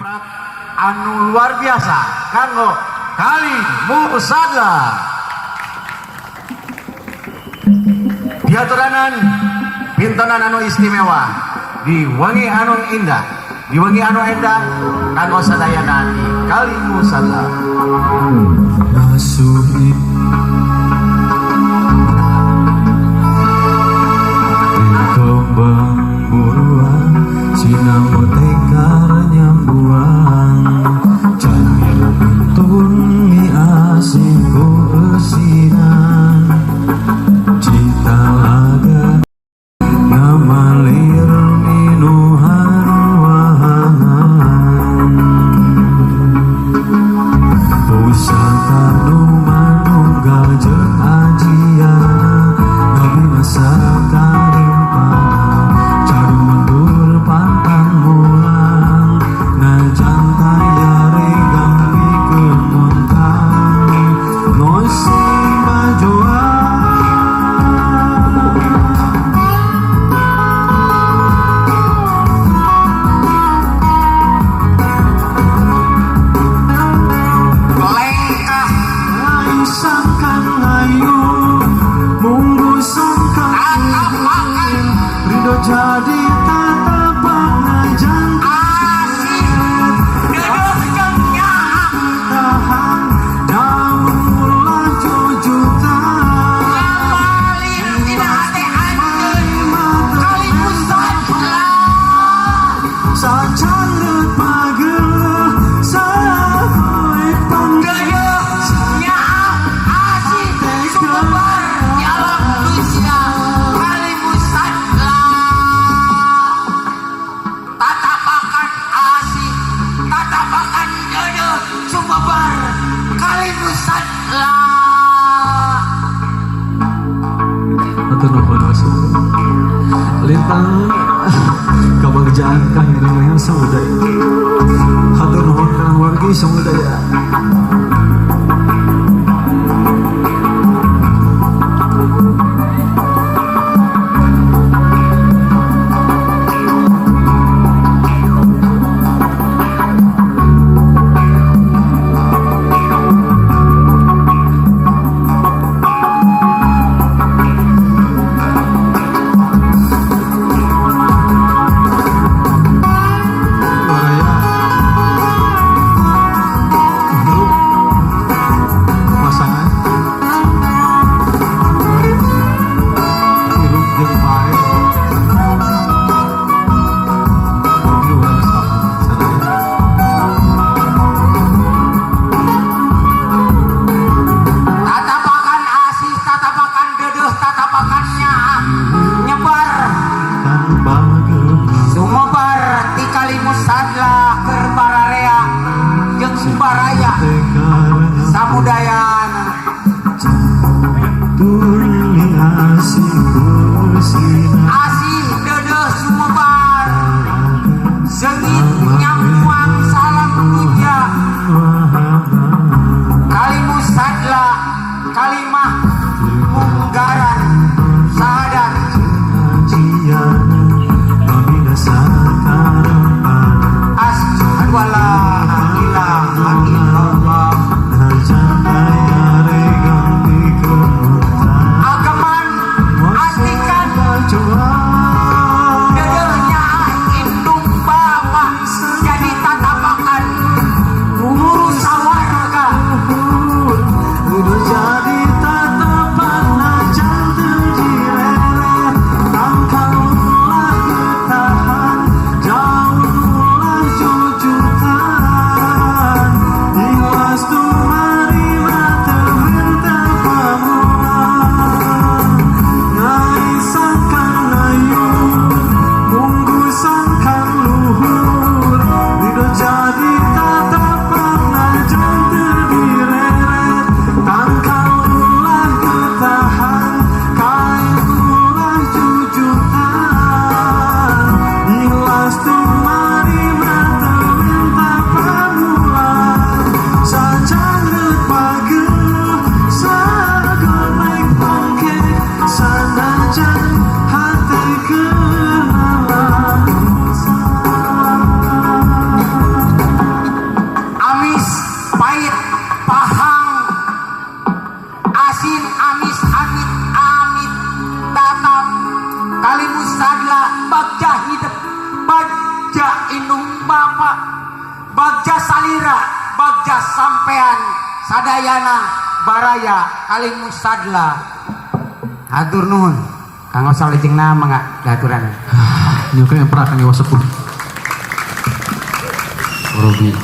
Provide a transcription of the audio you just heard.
dongkrak anu luar biasa kanggo Kali Musada. Diaturanan pintonan anu istimewa di wangi anu indah, di wangi anu endah kanggo sadayana di Kali Musada. Nasuhi kembang buruan sinau tekar nyambuan canggih untun mi asin ku esinan cita laga ngamalir minuhan wahangan pusaka nu manunggal jeung ajiana nabi masa jadi tatapan ngajan asik gedegnya tahan daulah jujutan lamalin tidak hati-hati Kali Musada sacanget magel sahoe panggedegnya asik sumpah nyalam dusia Kali Musada tatapakan asik tatapakan dede sumpabar Kali Musada. Atur nuhun masuk lintang kabagjaan kang namanya samudaya hatur nuhun kang wargi samudaya. sadayana baraya kalimusadla hatur nuhun kanggo salijengna mangga daturan Nyo kayak pernah kang iwas sepuh. Robi